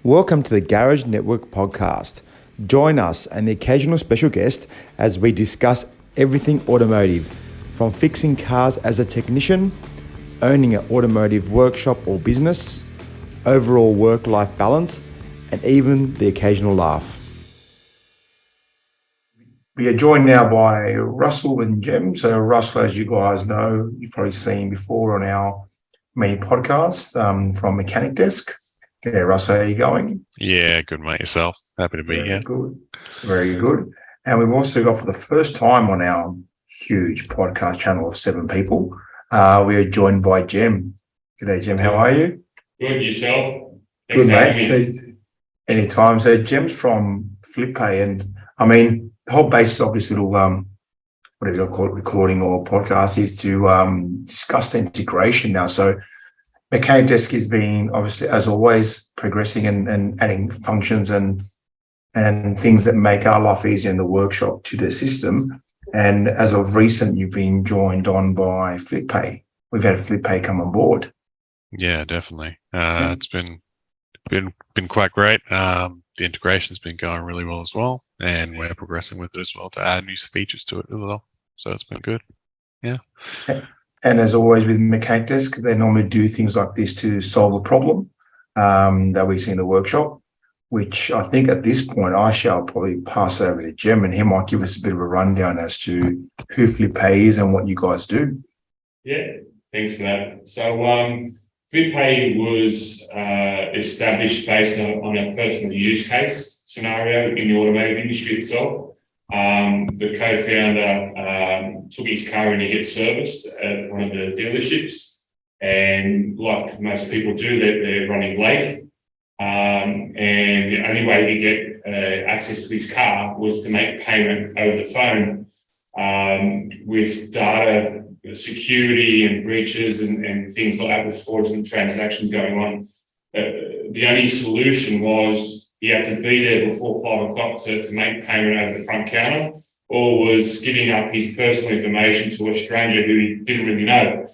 Welcome to the Garage Network podcast. Join us and the occasional special guest as we discuss everything automotive, from fixing cars as a technician, owning an automotive workshop or business, overall work-life balance, and even the occasional laugh. We are joined now by Russell and Cem. So Russell, as you guys know, you've probably seen before on our many podcasts from MechanicDesk. Okay, Russell, how are you going? Yeah, good, mate. Yourself? Happy to be here. Good. Very good. And we've also got, for the first time on our huge podcast channel of 7 people, we are joined by Cem. G'day, Cem. How are you? Good. Yourself? Good, mate. Anytime. So Cem's from FlipPay, and I mean, the whole basis of this little, whatever you call it, recording or podcast, is to discuss the integration now. So MechanicDesk has been, obviously, as always, progressing and adding functions and things that make our life easier in the workshop to the system. And as of recent, you've been joined on by FlipPay. We've had FlipPay come on board. Yeah, definitely. It's been quite great. The integration's been going really well as well, and we're progressing with it as well to add new features to it as well. So it's been good. Yeah. And as always with MechanicDesk, they normally do things like this to solve a problem that we see in the workshop, which I think at this point I shall probably pass over to Cem, and he might give us a bit of a rundown as to who FlipPay is and what you guys do. Yeah, thanks for that. So FlipPay was established based on a personal use case scenario in the automotive industry itself. The co-founder took his car in to get serviced at one of the dealerships, and like most people do, they're running late. And the only way to get access to his car was to make a payment over the phone. With data security and breaches and things like that, with fraudulent transactions going on, the only solution was he had to be there before 5 o'clock to make payment over the front counter, or was giving up his personal information to a stranger who he didn't really know.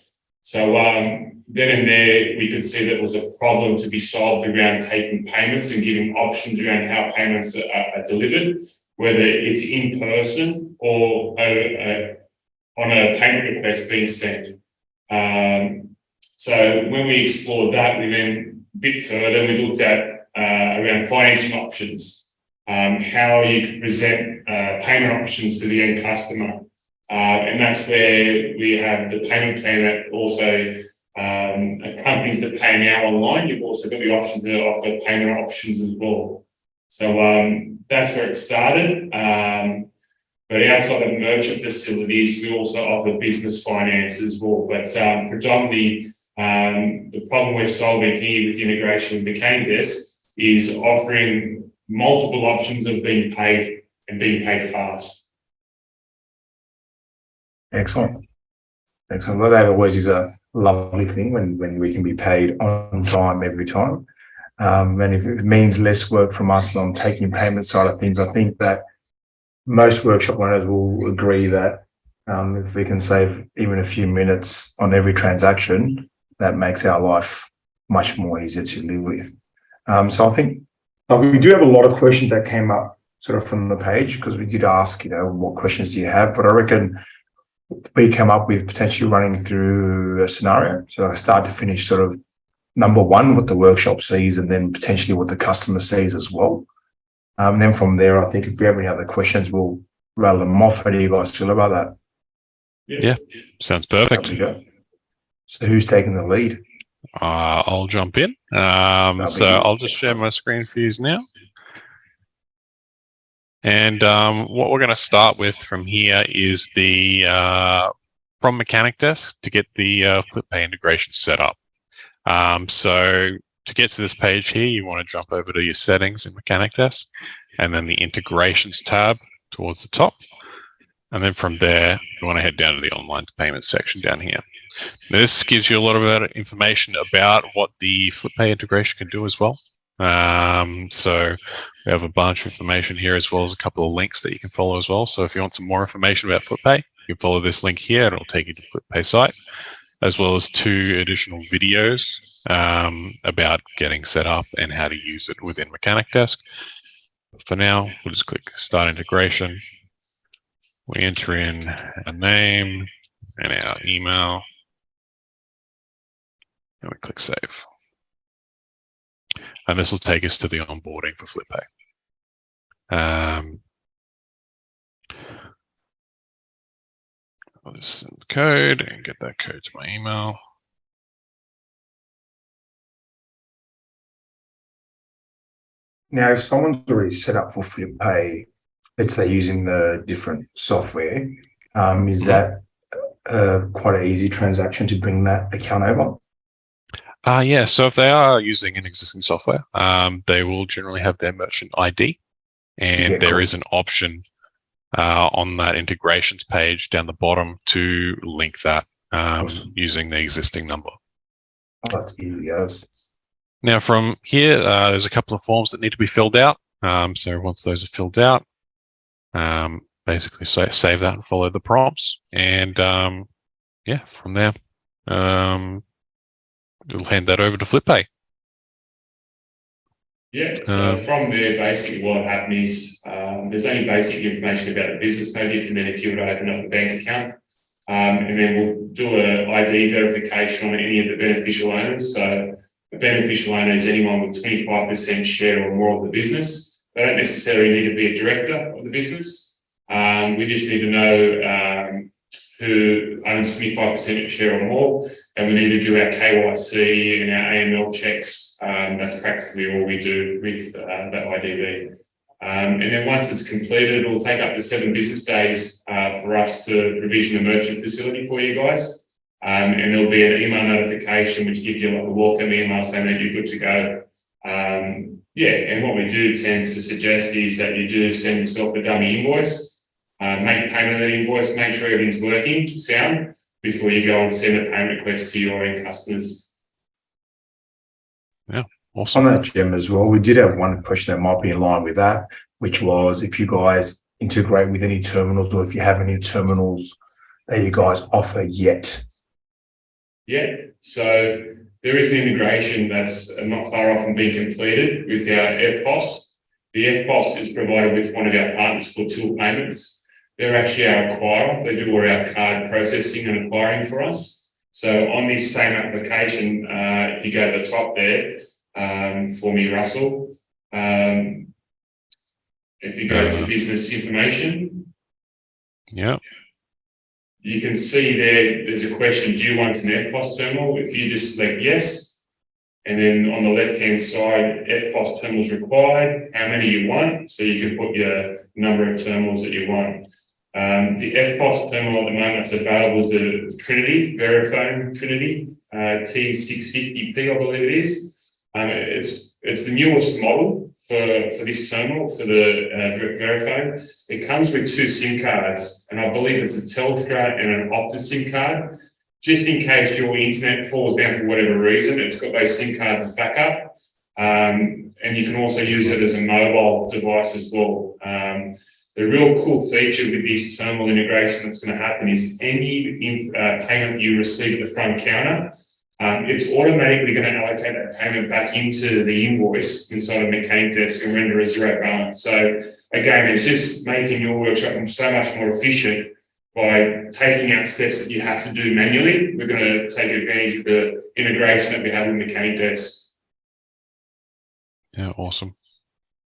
So then and there, we could see that was a problem to be solved around taking payments and giving options around how payments are delivered, whether it's in person or on a payment request being sent. So when we explored that, we then a bit further, we looked at around financing options, how you could present payment options to the end customer. And that's where we have the payment plan that also companies that pay now online. You've also got the option to offer payment options as well. So that's where it started. But outside of merchant facilities, we also offer business finance as well. But predominantly, the problem we're solving here with integration with MechanicDesk is offering multiple options of being paid and being paid fast. Excellent. Well, that always is a lovely thing when we can be paid on time every time. And if it means less work from us on taking payment side of things, I think that most workshop owners will agree that if we can save even a few minutes on every transaction, that makes our life much more easier to live with. So I think we do have a lot of questions that came up sort of from the page, because we did ask, what questions do you have? But I reckon we come up with potentially running through a scenario. So start to finish, sort of number one, what the workshop sees, and then potentially what the customer sees as well. And then from there, I think if we have any other questions, we'll rattle them off. How do you guys feel about that? Yeah, sounds perfect. So who's taking the lead? I'll jump in. So I'll just share my screen for you now. And what we're going to start with from here is the from MechanicDesk to get the FlipPay integration set up. So to get to this page here, you want to jump over to your settings in MechanicDesk, and then the integrations tab towards the top. And then from there, you want to head down to the online payments section down here. Now, this gives you a lot of information about what the FlipPay integration can do as well. So we have a bunch of information here, as well as a couple of links that you can follow as well. So if you want some more information about FlipPay, you can follow this link here. It'll take you to the FlipPay site. as well as 2 additional videos about getting set up and how to use it within MechanicDesk. For now, we'll just click Start Integration. We enter in our name and our email, and we click Save. And this will take us to the onboarding for FlipPay. I'll just send the code and get that code to my email. Now, if someone's already set up for FlipPay, let's say using the different software, is that quite an easy transaction to bring that account over? Yeah, so if they are using an existing software, they will generally have their merchant ID, and there is an option on that integrations page down the bottom to link that using the existing number. Oh, that's easy, yes. Now from here, there's a couple of forms that need to be filled out. So once those are filled out, basically save that and follow the prompts. And yeah, from there, we'll hand that over to FlipPay. Yeah, so from there, basically what happened is there's only basic information about the business, no different than if you were to open up a bank account. And then we'll do an ID verification on any of the beneficial owners. So a beneficial owner is anyone with 25% share or more of the business. They don't necessarily need to be a director of the business. We just need to know who owns 25% share or more, and we need to do our KYC and our AML checks. That's practically all we do with that IDV. And then once it's completed, it'll take up to 7 business days for us to provision a merchant facility for you guys. And there'll be an email notification which gives you like a welcome email saying that you're good to go. Yeah, and what we do tend to suggest is that you do send yourself a dummy invoice, make payment of that invoice, make sure everything's working sound before you go and send a payment request to your end customers. Yeah, awesome. On that, Cem, as well, we did have one question that might be in line with that, which was if you guys integrate with any terminals or if you have any terminals that you guys offer yet. Yeah, so there is an integration that's not far off from being completed with our FPOS. The FPOS is provided with one of our partners called Tool Payments. They're actually our acquirer. They do all our card processing and acquiring for us. So on this same application, if you go to the top there, for me, Russell, if you go to business information. Yeah. You can see there's a question, do you want an FPOS terminal? If you just select yes, and then on the left-hand side, FPOS terminals required, how many you want, so you can put your number of terminals that you want. The FPOS terminal at the moment that's available is the Trinity, Verifone Trinity, T650P, I believe it is. It's the newest model for this terminal, for the Verifone. It comes with 2 SIM cards, and I believe it's a Telstra and an Optus SIM card. Just in case your internet falls down for whatever reason, it's got those SIM cards as backup. And you can also use it as a mobile device as well. The real cool feature with this terminal integration that's going to happen is any payment you receive at the front counter, it's automatically going to allocate that payment back into the invoice inside of MechanicDesk and render a 0 balance. So again, it's just making your workshop so much more efficient by taking out steps that you have to do manually. We're going to take advantage of the integration that we have with MechanicDesk. Yeah, awesome.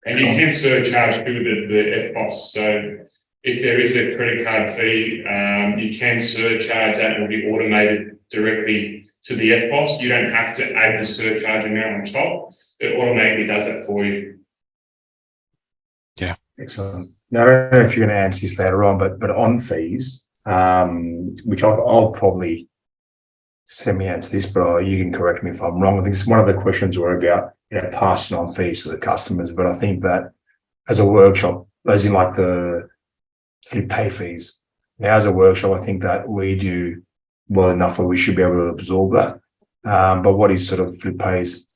And you can surcharge through the FPOS. So if there is a credit card fee, you can surcharge that and it will be automated directly to the FPOS. You don't have to add the surcharge amount on top. It automatically does that for you. Yeah. Excellent. Now, I don't know if you're going to answer this later on, but on fees, which I'll probably send me answer this, but you can correct me if I'm wrong. I think one of the questions were about passing on fees to the customers, but I think that as a workshop, as in like the FlipPay fees, now as a workshop, I think that we do well enough where we should be able to absorb that. But what is sort of FlipPay's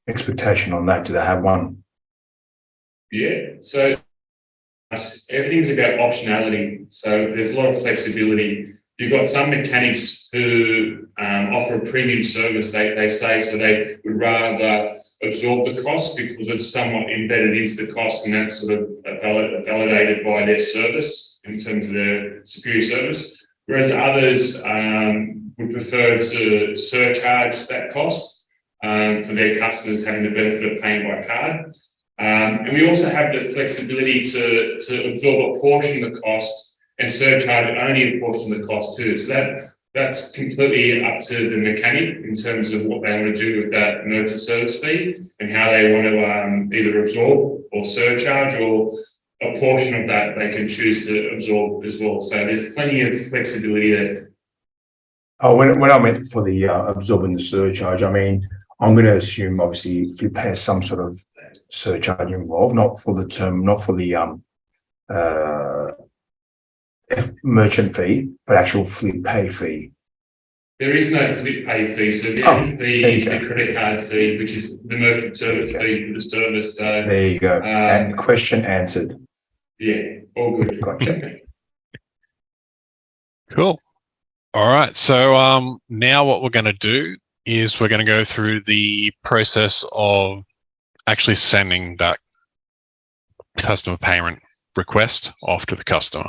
expectation on that? Do they have one? Yeah, so everything's about optionality. So there's a lot of flexibility. You've got some mechanics who offer a premium service, they say, so they would rather absorb the cost because it's somewhat embedded into the cost, and that's sort of validated by their service in terms of their superior service. Whereas others would prefer to surcharge that cost for their customers having the benefit of paying by card. And we also have the flexibility to absorb a portion of the cost and surcharge only a portion of the cost too. So that's completely up to the mechanic in terms of what they want to do with that merchant service fee and how they want to either absorb or surcharge, or a portion of that they can choose to absorb as well. So there's plenty of flexibility there. Oh, when I meant for the absorbing the surcharge, I mean, I'm going to assume obviously Flip has some sort of surcharge involved, not for the merchant fee, but actual FlipPay fee. There is no FlipPay fee, so the only fee is the credit card fee, which is the merchant service fee for the service. So there you go. And question answered. Yeah, all good. Gotcha. Cool. All right. So now what we're going to do is we're going to go through the process of actually sending that customer payment request off to the customer.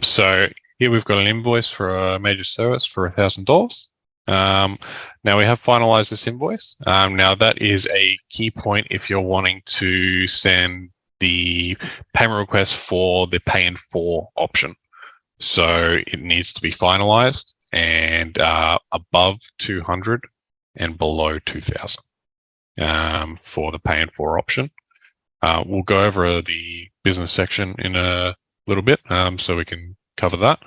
So here we've got an invoice for a major service for $1,000. Now we have finalized this invoice. Now that is a key point if you're wanting to send the payment request for the pay in 4 option. So it needs to be finalized and above 200 and below 2,000 for the pay in 4 option. We'll go over the business section in a little bit, so we can cover that.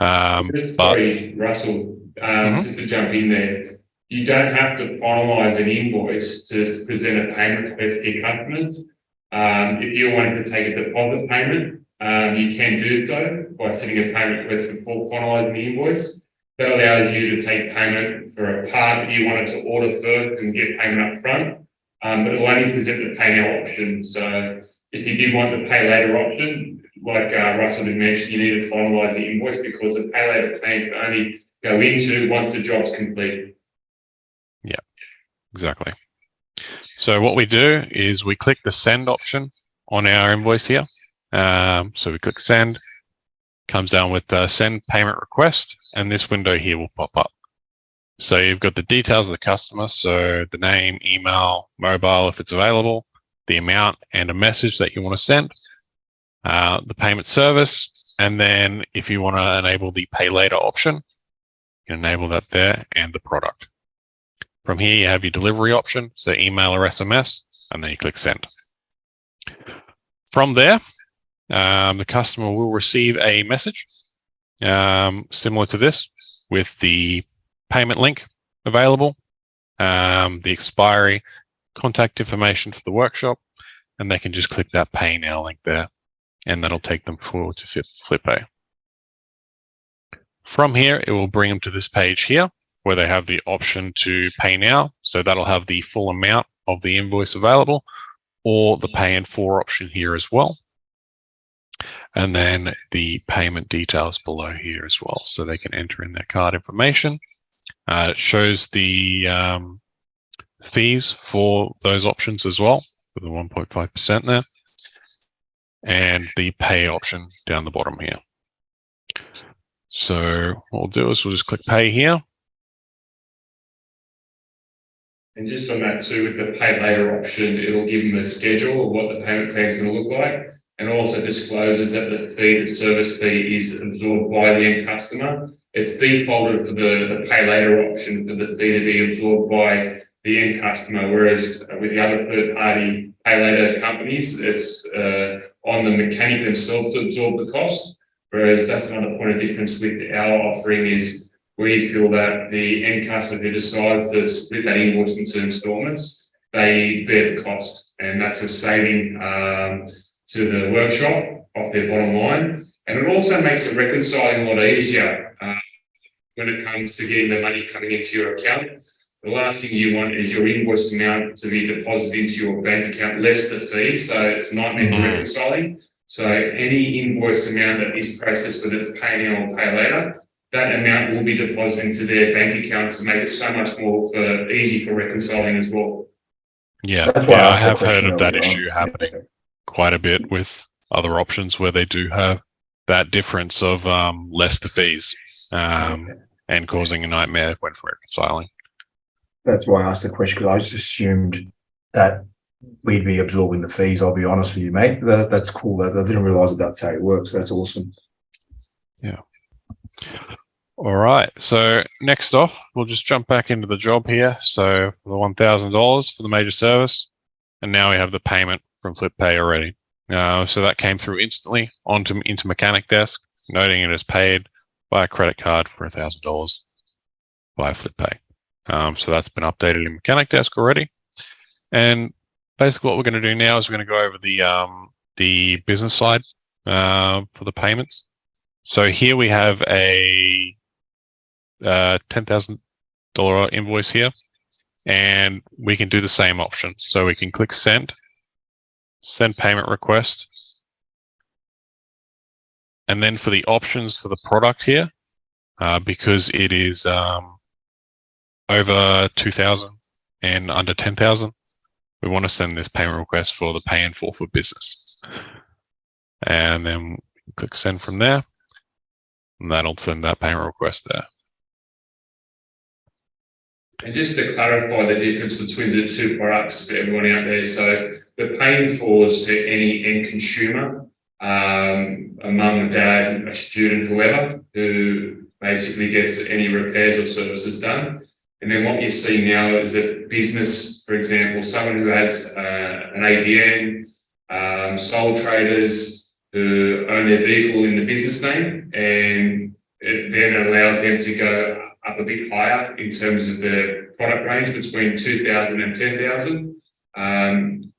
Sorry, Russell, just to jump in there, you don't have to finalise an invoice to present a payment request to your customers. If you wanted to take a deposit payment, you can do so by sending a payment request before finalising the invoice. That allows you to take payment for a part that you wanted to order first and get payment up front, but it will only present the pay now option. So if you did want the pay later option, like Russell did mention, you need to finalise the invoice because the pay later plan can only go into once the job's complete. Yeah, exactly. So what we do is we click the send option on our invoice here. So we click send, comes down with the send payment request, and this window here will pop up. So you've got the details of the customer, so the name, email, mobile if it's available, the amount, and a message that you want to send, the payment service, and then if you want to enable the pay later option, you can enable that there, and the product. From here you have your delivery option, so email or SMS, and then you click send. From there, the customer will receive a message similar to this with the payment link available, the expiry, contact information for the workshop, and they can just click that pay now link there, and that'll take them forward to FlipPay. From here, it will bring them to this page here where they have the option to pay now. So that'll have the full amount of the invoice available, or the pay in 4 option here as well. And then the payment details below here as well. So they can enter in their card information. It shows the fees for those options as well, with the 1.5% there. And the pay option down the bottom here. So what we'll do is we'll just click pay here. And just on that too, with the pay later option, it'll give them a schedule of what the payment plan is going to look like, and also discloses that the service fee is absorbed by the end customer. It's defaulted for the pay later option for the fee to be absorbed by the end customer, whereas with the other third-party pay later companies, it's on the mechanic themselves to absorb the cost. Whereas that's another point of difference with our offering is we feel that the end customer who decides to split that invoice into installments, they bear the cost, and that's a saving to the workshop off their bottom line. And it also makes it reconciling a lot easier when it comes to getting the money coming into your account. The last thing you want is your invoice amount to be deposited into your bank account less the fee, so it's not meant for reconciling. So any invoice amount that is processed, whether it's pay now or pay later, that amount will be deposited into their bank accounts to make it so much more easy for reconciling as well. Yeah, That's why I have the heard question of that earlier on. issue happening quite a bit with other options where they do have that difference of less the fees and causing a nightmare when reconciling. That's why I asked the question, because I just assumed that we'd be absorbing the fees. I'll be honest with you, mate. That's cool. I didn't realize that's how it works. That's awesome. Yeah. All right. So next off, we'll just jump back into the job here. So for the $1,000 for the major service, and now we have the payment from FlipPay already. So that came through instantly into MechanicDesk, noting it is paid by a credit card for $1,000 via FlipPay. So that's been updated in MechanicDesk already. And basically what we're going to do now is we're going to go over the business side for the payments. So here we have a $10,000 invoice here, and we can do the same option. So we can click send payment request, and then for the options for the product here, because it is over 2,000 and under 10,000, we want to send this payment request for the pay in full for business, and then click send from there, and that'll send that payment request there. And just to clarify the difference between the two products for everyone out there, so the paying for is for any end consumer, a mum, a dad, a student, whoever, who basically gets any repairs or services done. And then what you see now is a business, for example, someone who has an ABN, sole traders who own their vehicle in the business name, and it then allows them to go up a bit higher in terms of the product range between 2,000 and 10,000.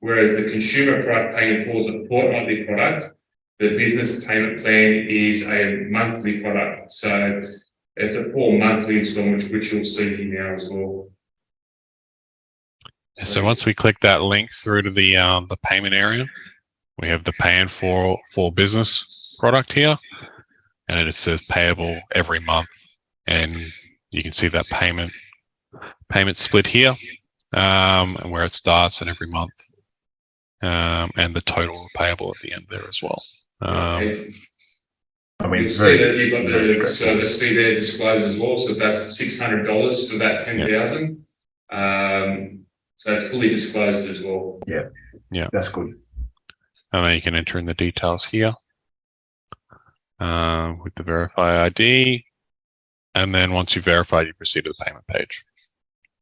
Whereas the consumer product paying for is a fortnightly product, the business payment plan is a monthly product. So it's a 4 monthly installment, which you'll see here now as well. So once we click that link through to the payment area, we have the paying for business product here, and it says payable every month, and you can see that payment split here, and where it starts and every month, and the total payable at the end there as well. I mean, you'll see that you've got the service fee there disclosed as well, so that's $600 for that 10,000. So it's fully disclosed as well. Yeah, that's good. And then you can enter in the details here with the verify ID. And then once you verify, you proceed to the payment page.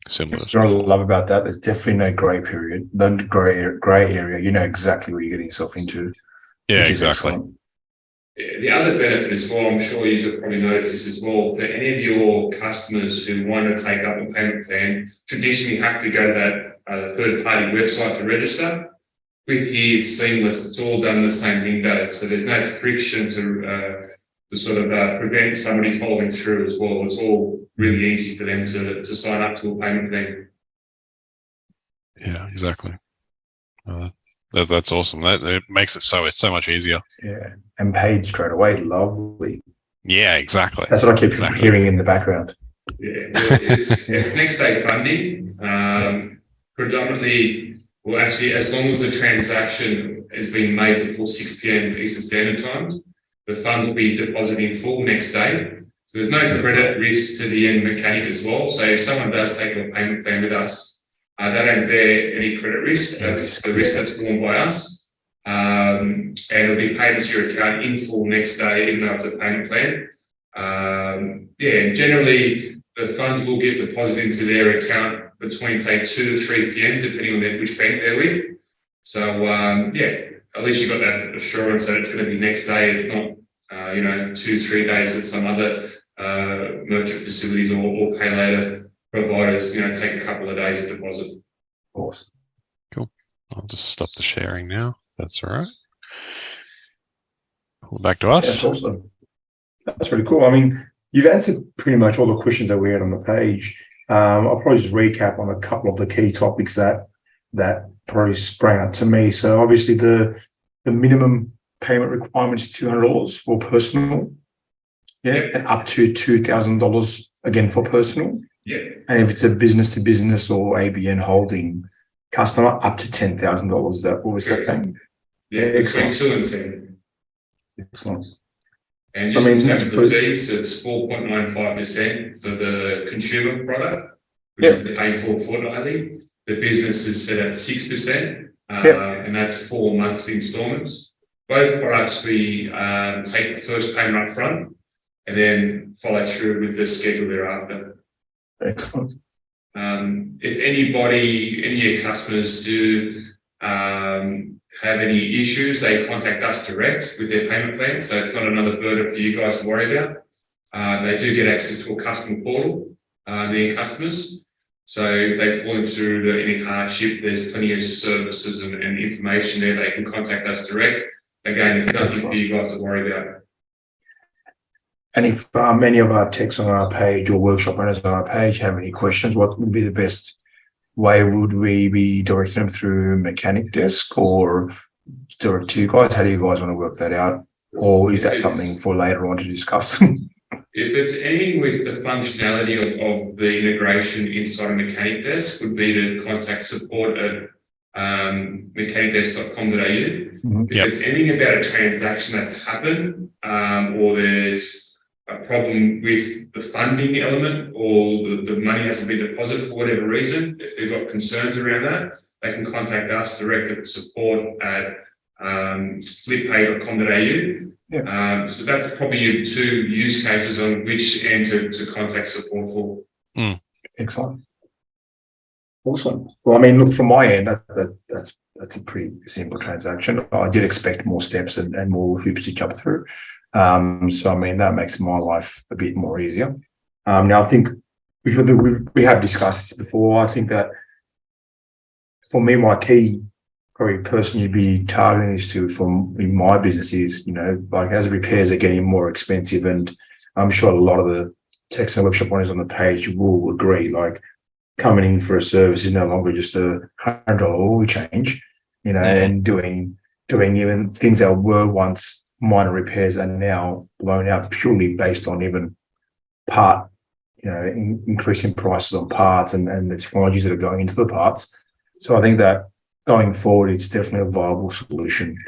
Similar. What I love about that, there's definitely no grey period, no grey area. You know exactly what you're getting yourself into. Yeah, exactly. The other benefit as well, I'm sure you've probably noticed this as well, for any of your customers who want to take up a payment plan, traditionally have to go to that third-party website to register. With here, it's seamless. It's all done in the same window, so there's no friction to sort of prevent somebody following through as well. It's all really easy for them to sign up to a payment plan. Yeah, exactly. That's awesome. It makes it so much easier. Yeah, and paid straight away. Lovely. Yeah, exactly. That's what I keep hearing in the background. Yeah, it's next day funding. Predominantly, well, actually, as long as the transaction has been made before 6 p.m. Eastern Standard Time, the funds will be deposited in full next day. So there's no credit risk to the end mechanic as well. So if someone does take a payment plan with us, they don't bear any credit risk. That's the risk that's borne by us. And it'll be paid into your account in full next day, even though it's a payment plan. And generally, the funds will get deposited into their account between, say, 2 to 3 p.m., depending on which bank they're with. So, at least you've got that assurance that it's going to be next day. It's not, 2-3 days at some other merchant facilities or pay later providers, take a couple of days to deposit. Awesome. Cool. I'll just stop the sharing now. That's all right. Pull back to us. That's awesome. That's really cool. I mean, you've answered pretty much all the questions that we had on the page. I'll probably just recap on a couple of the key topics that probably sprang up to me. So obviously the minimum payment requirement is $200 for personal. and up to $2,000 again for personal. Yeah. And if it's a business to business or ABN holding customer, up to $10,000. Is that what we're saying? Yeah, between 2 and 10. Excellent. And just in terms of the fees, it's 4.95% for the consumer product, which is the paid for fortnightly. The business is set at 6%, and that's 4 monthly installments. Both products we take the first payment up front and then follow through with the schedule thereafter. Excellent. If any of your customers do have any issues, they contact us direct with their payment plan, so it's not another burden for you guys to worry about. They do get access to a customer portal, the end customers. So if they fall through any hardship, there's plenty of services and information there. They can contact us direct. Again, there's nothing for you guys to worry about. And if any of our techs on our page or workshop owners on our page have any questions, what would be the best way? Would we be directing them through MechanicDesk or direct to you guys? How do you guys want to work that out? Or is that something for later on to discuss? If it's anything with the functionality of the integration inside of MechanicDesk, would be to contact support at mechanicdesk.com.au. If it's anything about a transaction that's happened, or there's a problem with the funding element, or the money hasn't been deposited for whatever reason, if they've got concerns around that, they can contact us direct at support at flippay.com.au. So that's probably your 2 use cases on which end to contact support for. Excellent. Awesome. Well, I mean, look, from my end, that's a pretty simple transaction. I did expect more steps and more hoops to jump through. So, I mean, that makes my life a bit more easier. Now, I think we have discussed this before. I think that for me, my key probably person you'd be targeting is in my business is, like as repairs are getting more expensive, and I'm sure a lot of the techs and workshop owners on the page will agree, like coming in for a service is no longer just a $100 oil change, and doing even things that were once minor repairs are now blown out purely based on even part, increasing prices on parts and the technologies that are going into the parts. So I think that going forward, it's definitely a viable solution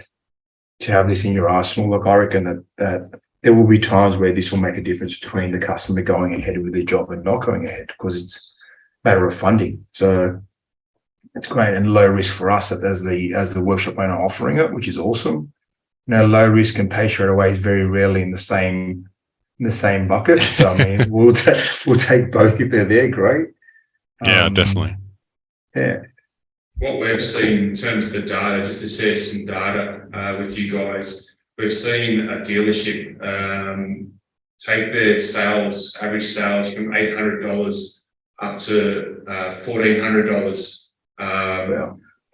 to have this in your arsenal. Look, I reckon that there will be times where this will make a difference between the customer going ahead with their job and not going ahead, because it's a matter of funding. So it's great and low risk for us as the workshop owner offering it, which is awesome. Low risk and pay straight away is very rarely in the same bucket. So I mean, we'll take both if they're there. Great. Yeah, definitely. Yeah. What we've seen in terms of the data, just to share some data with you guys, we've seen a dealership take their average sales from $800 up to $1,400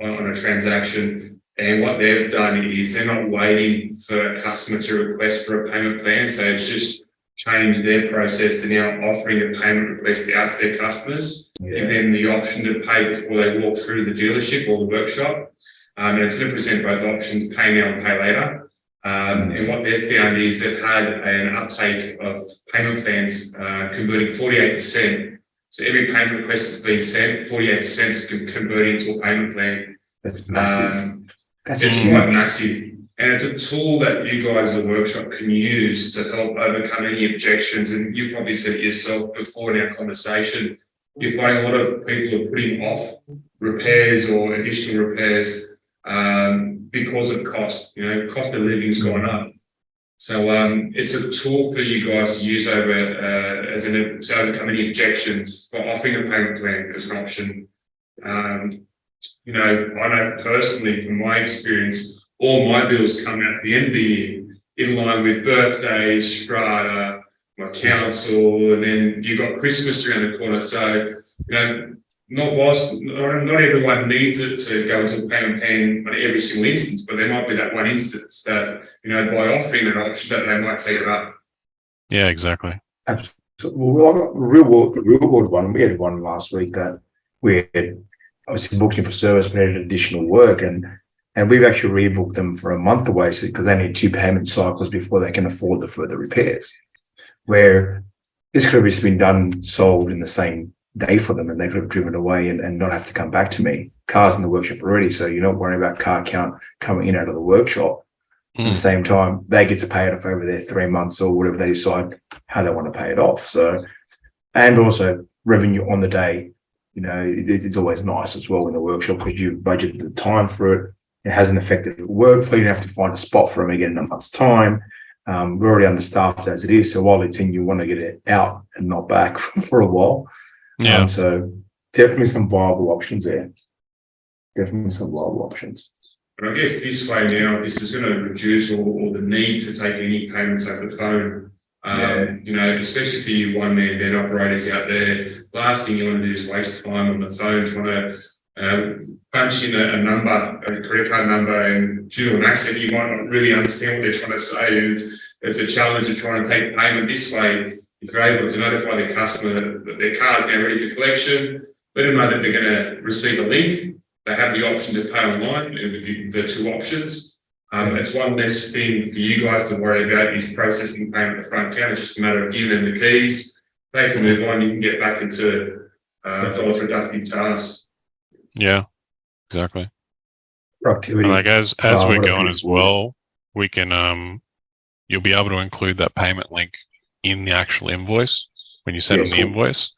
on a transaction. And what they've done is they're not waiting for a customer to request for a payment plan. So it's just changed their process to now offering a payment request out to their customers, give them the option to pay before they walk through the dealership or the workshop. And it's going to present both options, pay now and pay later. And what they've found is they've had an uptake of payment plans converting 48%. So every payment request that's been sent, 48% is converting into a payment plan. That's massive. It's quite massive. And it's a tool that you guys as a workshop can use to help overcome any objections. And you probably said it yourself before in our conversation, you find a lot of people are putting off repairs or additional repairs because of cost. Cost of living's gone up. So it's a tool for you guys to use to overcome any objections by offering a payment plan as an option. I know personally from my experience, all my bills come out at the end of the year in line with birthdays, strata, my council, and then you've got Christmas around the corner. So, not everyone needs it to go into a payment plan on every single instance, but there might be that one instance that, by offering an option that they might take it up. Yeah, exactly. Absolutely. Well, real world one, we had one last week that we had obviously booked in for service, but had additional work, and we've actually rebooked them for a month away because they need 2 payment cycles before they can afford the further repairs. where this could have just been done, sold in the same day for them, and they could have driven away and not have to come back to me. Car's in the workshop already, so you're not worrying about car count coming in out of the workshop. At the same time, they get to pay it off over their 3 months or whatever they decide how they want to pay it off. So, and also revenue on the day, it's always nice as well in the workshop because you've budgeted the time for it. It hasn't affected the workflow. You don't have to find a spot for them again in a month's time. We're already understaffed as it is. So while it's in, you want to get it out and not back for a while. Yeah. So definitely some viable options there. Definitely some viable options. But I guess this way now, this is going to reduce all the need to take any payments over the phone. Especially for you one-man band operators out there, last thing you want to do is waste time on the phone trying to punch in a number, a credit card number, and due to an accent, you might not really understand what they're trying to say. And it's a challenge to try and take payment this way. If you're able to notify the customer that their car is now ready for collection, let them know that they're going to receive a link. They have the option to pay online with the two options. It's one less thing for you guys to worry about is processing payment at the front counter. It's just a matter of giving them the keys. They can move on. You can get back into productive tasks. Yeah, exactly. Productivity. Like as we're going as well, we can you'll be able to include that payment link in the actual invoice when you send them the invoice.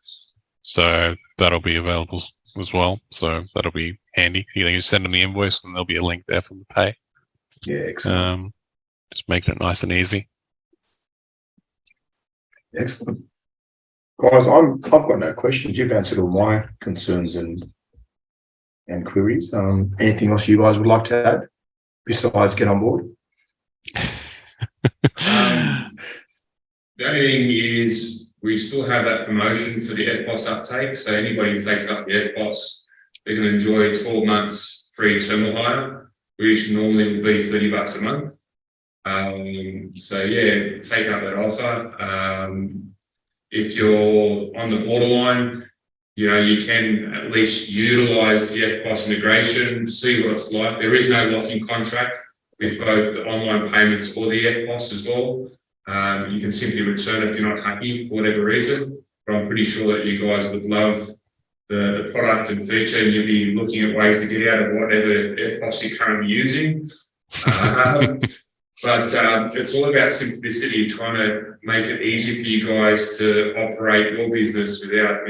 So that'll be available as well. So that'll be handy. You send them the invoice and there'll be a link there for them to pay. Yeah, excellent. Just making it nice and easy. Excellent. Guys, I've got no questions. You've answered all my concerns and queries. Anything else you guys would like to add besides get on board? The only thing is we still have that promotion for the FPOS uptake. So anybody who takes up the FPOS, they're going to enjoy 12 months free terminal hire, which normally would be $30 a month. So yeah, take up that offer. If you're on the borderline, you can at least utilize the FPOS integration, see what it's like. There is no lock-in contract with both the online payments or the FPOS as well. You can simply return if you're not happy for whatever reason. But I'm pretty sure that you guys would love the product and feature, and you'll be looking at ways to get out of whatever FPOS you're currently using. But it's all about simplicity, trying to make it easy for you guys to operate your business without,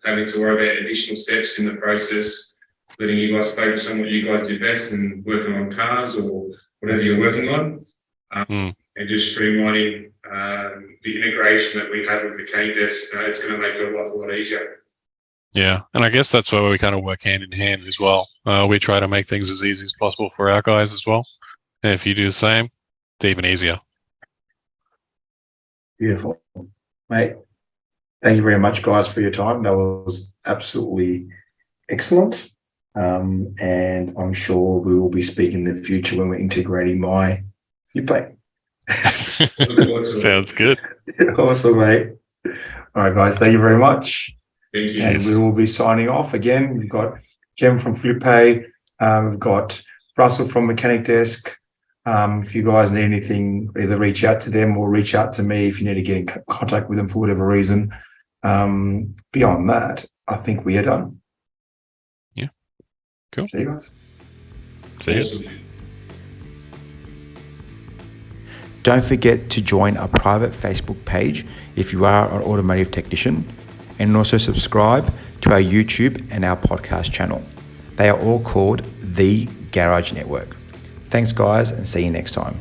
having to worry about additional steps in the process, letting you guys focus on what you guys do best and working on cars or whatever you're working on, and just streamlining the integration that we have with MechanicDesk. It's going to make it a lot easier. Yeah, and I guess that's where we kind of work hand in hand as well. We try to make things as easy as possible for our guys as well. And if you do the same, it's even easier. Beautiful. Mate, thank you very much, guys, for your time. That was absolutely excellent. And I'm sure we will be speaking in the future when we're integrating my FlipPay. Sounds good. Awesome, mate. All right, guys, thank you very much. Thank you. And we will be signing off again. We've got Cem from FlipPay. We've got Russell from MechanicDesk. If you guys need anything, either reach out to them or reach out to me if you need to get in contact with them for whatever reason. Beyond that, I think we are done. Yeah. Cool. See you guys. See you. Awesome. Don't forget to join our private Facebook page if you are an automotive technician, and also subscribe to our YouTube and our podcast channel. They are all called The Garage Network. Thanks, guys, and see you next time.